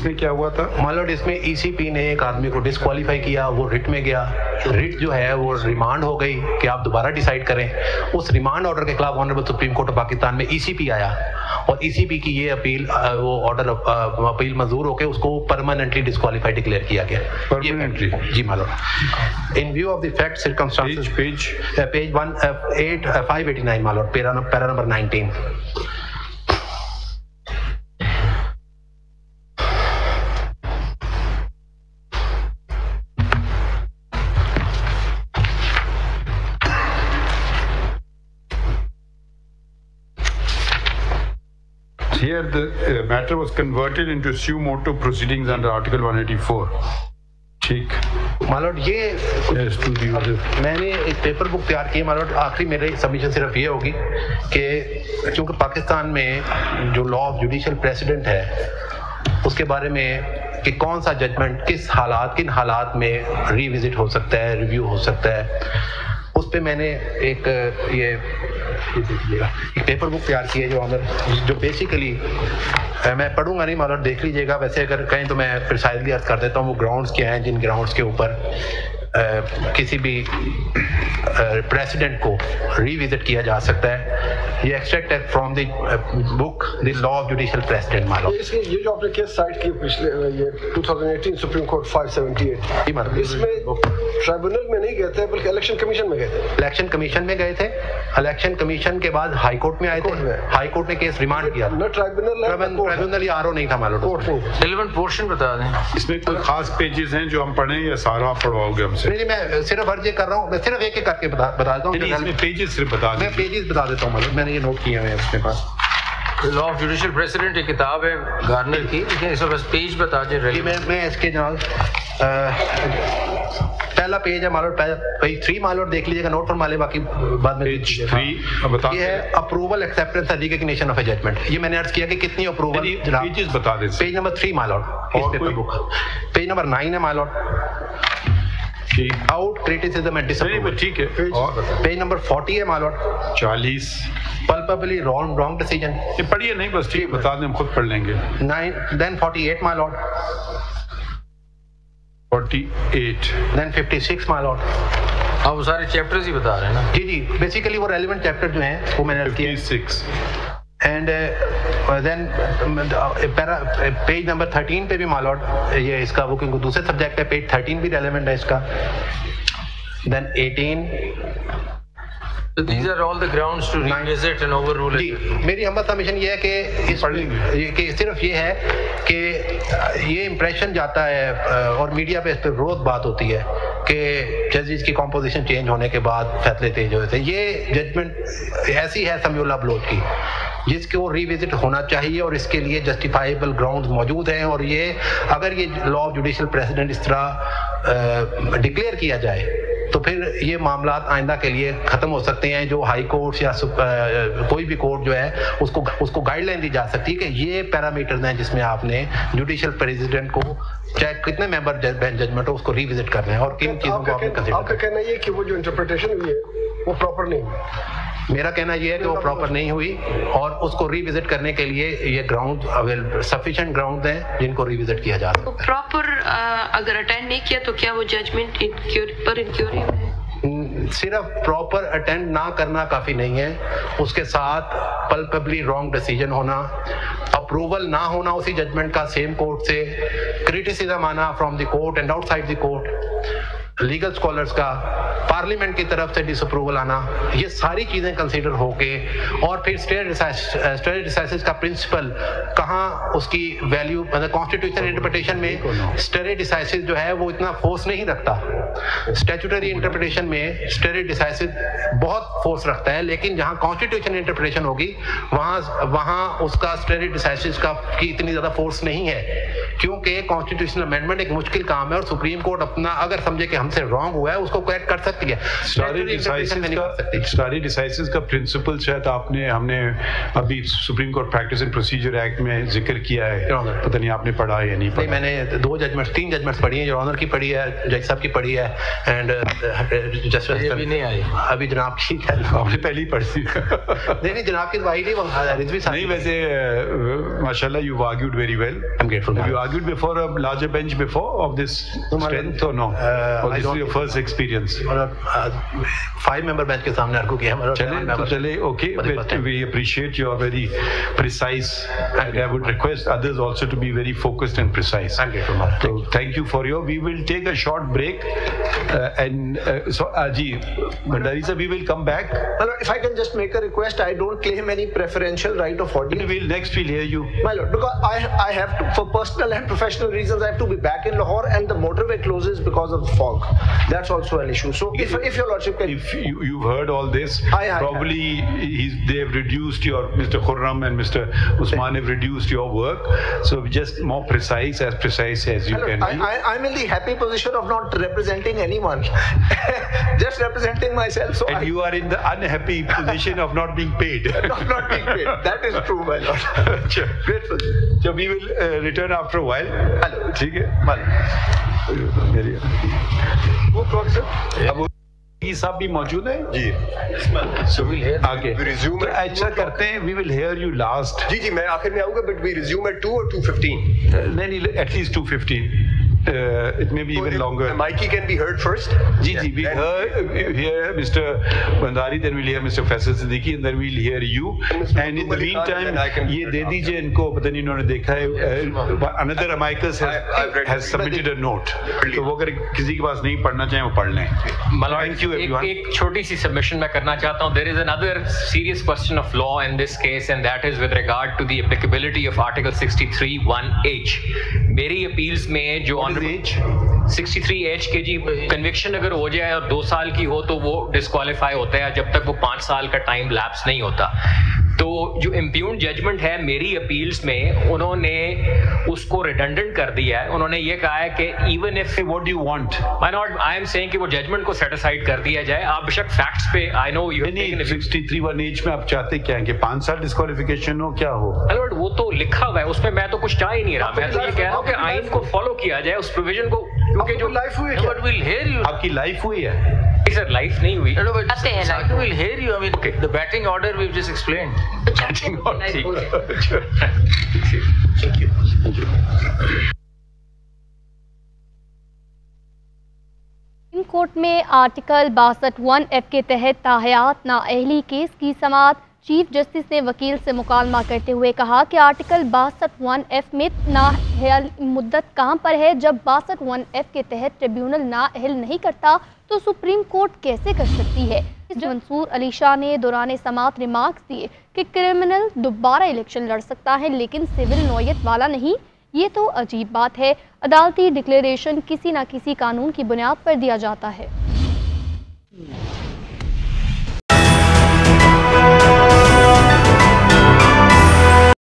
इसमें क्या हुआ था? मालूम इसमें ईसीपी ने एक आदमी को डिस्क्वालीफाई किया, वो रिट में गया, रिट जो है वो रिमांड हो गई कि आप दोबारा डिसाइड करें। उस रिमांड ऑर्डर के खिलाफ honourable supreme court of Pakistan में ईसीपी आया और ईसीपी की ये अपील, वो ऑर्डर अपील मंजूर होकर उसको परमानेंटली डिस्क्वालीफाई डिक्लेयर किया गया। परमानेंटली? जी मालूम। इन view of the fact circumstances, page 589 मालूम, para number 19। Here the matter was converted into suo motu proceedings under Article 184. ठीक मालूम, ये मैंने एक पेपर बुक तैयार की मालूम। आखिरी मेरी सबमिशन सिर्फ ये होगी कि क्योंकि पाकिस्तान में जो लॉ ऑफ जुडिशल प्रेसिडेंट है उसके बारे में कि कौन सा जजमेंट किन हालात में रिविजिट हो सकता है, रिव्यू हो सकता है, उस पे मैंने एक एक पेपर बुक तैयार की है जो बेसिकली मैं पढ़ूंगा नहीं मालूम, देख लीजिएगा। वैसे अगर कहें तो मैं प्रिसाइजली अर्ज कर देता हूँ वो ग्राउंड्स क्या हैं जिन ग्राउंड्स के ऊपर किसी भी प्रेसिडेंट को रिविजिट किया जा सकता है। ये एक्सट्रैक्ट है from the book the law of judicial president मालूम। ये जो आपने केस साइट की पिछले ये 2018 सुप्रीम कोर्ट 578, इसमें ट्राइब्यूनल में नहीं गए थे बल्कि इलेक्शन कमीशन में गए थे। इलेक्शन कमीशन में गए थे, इलेक्शन कमीशन के बाद हाई कोर्ट में आए थे, हाई कोर्ट ने केस रिमांड किया। न ट्राइब्यूनल या आरओ नहीं था मालूम। रिलेवेंट पोर्शन बता दें। इसमें कोई खास पेजेस हैं जो हम पढ़ें या सारा आप पढ़वाओगे हमसे? नहीं, मैं सिर्फ अर्ज कर रहा हूँ, मैं सिर्फ एक करके बता देता हूँ। इसमें पेजेस सिर्फ बता दें। मैं पेजेस बता देता हूँ मालूम, मैंने ये नोट किया है अपने पास। लॉ ऑफ जुडिशियल प्रेसिडेंट एक किताब है गार्नर की, लेकिन इसमें बस पेज बता दें। मैं इसके जनाब पहला पेज है मालूम, पेज 3 मालूम देख लीजिएगा, नोट फॉर्मा ले, बाकी बाद में पेज 3 बता। ये है approval acceptance and recognition of a judgment. ये मैंने अर्ज किया कि कितनी अप्रूवल, पेजेस बता दें। पेज नंबर 3 मालूम इस पेपर बुक। पेज नंबर 9 है मालूम, आउट क्रिटिसिज्म एंड डिसअप्रूवल। ठीक है। पेज नंबर 40 है मालूम, 40 पल्पेबली रॉन्ग डिसीजन। ये पढ़िए नहीं, बस ठीक बता दें, हम खुद पढ़ लेंगे। 9 then 48 my lord, 48 then 56 my lord. आप वो सारे चैप्टर्स ही बता रहे हैं ना? जी बेसिकली वो रेलेवेंट चैप्टर जो हैं वो मैंने 56 एंड देन पेज नंबर 13 पे भी माय लॉर्ड ये इसका वो क्योंकि दूसरे सब्जेक्ट है, पेज 13 भी रेलेवेंट है इसका। Then 18। So these are all the grounds to revisit and overrule it. जी मेरी हम सबमिशन ये है कि सिर्फ ये है कि ये इम्प्रेशन जाता है और मीडिया पे इस पर रोज बात होती है कि जजेस की कॉम्पोजिशन चेंज होने के बाद फैसले तेज होते हैं। ये जजमेंट ऐसी है समीउल्लाह बलोच की जिसको रिविजिट होना चाहिए और इसके लिए जस्टिफाइबल ग्राउंड्स मौजूद हैं। और ये अगर ये लॉ ऑफ जुडिशियल प्रेसिडेंट इस तरह डिक्लेयर किया जाए तो फिर ये मामला आइंदा के लिए ख़त्म हो सकते हैं। जो हाई कोर्ट या कोई भी कोर्ट जो है उसको गाइडलाइन दी जा सकती है कि ये पैरामीटर्स हैं जिसमें आपने जुडिशियल प्रेसिडेंट को चाहे कितने मेंबर जजमेंट हो उसको रिविजिट करना है और किन चीज़ों को आपने कंसीडर करना है। आपका कहना ये कि वो जो इंटरप्रिटेशन हुई है वो प्रॉपर नहीं हुई? मेरा कहना यह है कि वो प्रॉपर नहीं हुई और उसको रिविजिट करने के लिए ये ग्राउंड सफिशिएंट ग्राउंड हैं जिनको रिविजिट किया जा सकता है। प्रॉपर अगर अटेंड नहीं किया तो क्या वो जजमेंट इनक्यूरी है? सिर्फ प्रॉपर अटेंड ना करना काफी नहीं है, उसके साथ पल्पेबली रॉन्ग डिसीजन होना, अप्रूवल ना होना उसी जजमेंट का सेम कोर्ट से, क्रिटिसिज्म आना from the court and outside the court, legal scholars का, पार्लियामेंट की तरफ से डिसअप्रूवल आना, ये सारी चीजें कंसीडर होके और फिर स्टेट डिसाइसिस का प्रिंसिपल कहाँ उसकी वैल्यू, मतलब कॉन्स्टिट्यूशन इंटरप्रिटेशन में स्टेट डिसाइसिस जो है वो इतना फोर्स नहीं रखता। स्टैट्यूटरी इंटरप्रिटेशन में स्टेट डिसाइसिस बहुत फोर्स रखता है, लेकिन जहाँ कॉन्स्टिट्यूशन इंटरप्रिटेशन होगी वहाँ उसका स्टेट डिसाइसिस की इतनी ज्यादा फोर्स नहीं है, क्योंकि कॉन्स्टिट्यूशनल अमेंडमेंट एक मुश्किल काम है और सुप्रीम कोर्ट अपना अगर समझे कि हमसे रॉन्ग हुआ है उसको करेक्ट कर सकती है। स्टारी डिसाइसिस का प्रिंसिपल शायद हमने अभी supreme court practice and procedure act में जिक्र किया है, पता नहीं आपने पढ़ा है या नहीं पढ़ा? मैंने 3 जजमेंट्स पढ़ी हैं, योर ऑनर की पढ़ी है, जज साहब की पढ़ी है, एंड जस्टिस अभी नहीं आई, अभी जनाब की आपने पहले ही पढ़ी नहीं जनाब की दवाई नहीं, वैसे माशाल्लाह you've argued very well. I'm grateful. Have you argued before a larger bench before of this strength or no? Or this is your first experience? 5-member bench के सामने आर्गू किया। चले okay, we appreciate your very precise, and I would request others also to be very focused and precise. I'm grateful. So thank you for your. We will take a short break, and so Aji Bhandari sir, we will come back. Well, if I can just make a request, I don't claim any preferential right of audience. We'll hear you. My lord, because I have to, for personal and professional reasons, I have to be back in Lahore, and the motorway closes because of the fog. That's also an issue. So if your lordship can, if you've heard all this, probably they have reduced your Mr. Khurram and Mr. Usman have reduced your work. So just more precise as you can be. I'm in the happy position of not representing anyone, just representing myself. So and you are in the unhappy position of not being paid. not being paid. That is true, my lord. Grateful. So we will return after a while. ठीक है? अब ये सब भी मौजूद है जी। So we'll hear. आगे resume तो ऐसा करते हैं, we will hear you last. जी मैं आखिर में आऊँगा, but we resume at 2 or 2:15. नहीं, at least 2:15. It may be even longer. Mikey can be heard first. Ji, we hear Mr. Bhandari, then we'll hear Mr. Faisal Siddiqui, and then we'll hear you. And in the meantime, ये दे दीजिए इनको, पता नहीं इन्होंने देखा है. Another amicus has submitted a note. तो वो अगर किसी के पास नहीं पढ़ना चाहे वो पढ़ लें. Thank you everyone. एक छोटी सी सबमिशन मैं करना चाहता हूँ. There is another serious question of law in this case, and that is with regard to the applicability of Article 63(1)(h). मेरी अपील्स में जो 63(h) के जी कन्विक्शन अगर हो जाए और 2 साल की हो तो वो डिस्क्वालीफाई होता है जब तक वो 5 साल का टाइम लैप्स नहीं होता। तो जो इम्प्यून जजमेंट है मेरी अपील्स में उन्होंने उसको रिडंडेंट कर दिया है। उन्होंने ये कहा है कि even if what do you want, I am saying कि वो जजमेंट को सेट असाइड कर दिया जाए। आप बेशक फैक्ट्स पे आई नो यू 63(1)(h) में आप चाहते क्या है कि 5 साल डिस्क्वालिफिकेशन हो, क्या हो? अलर्ट वो तो लिखा हुआ है उसमें, मैं तो कुछ चाह ही नहीं रहा। मैं तो ये कह रहा हूँ कि आइन को फॉलो किया जाए, उस प्रोविजन को, क्योंकि जो लाइफ हुई है, बट विल हियर यू, आपकी लाइफ हुई है सर, लाइफ नहीं हुई। No, but we'll hear you. I mean, the batting order we've just explained. Batting order. Thank you. Supreme court में आर्टिकल 62(1)(f) के तहत ताहयात नाअहली केस की समाअत चीफ जस्टिस ने वकील से मुकालमा करते हुए कहा कि आर्टिकल 62(1)(f) में नाअहल मुद्दत कहाँ पर है? जब 62(1)(f) के तहत ट्रिब्यूनल नाअहल नहीं करता तो सुप्रीम कोर्ट कैसे कर सकती है? मंसूर अली शाह ने दौरान समाअत रिमार्क्स दिए कि क्रिमिनल दोबारा इलेक्शन लड़ सकता है लेकिन सिविल नौयत वाला नहीं। ये तो अजीब बात है। अदालती डिक्लेरेशन किसी न किसी कानून की बुनियाद पर दिया जाता है।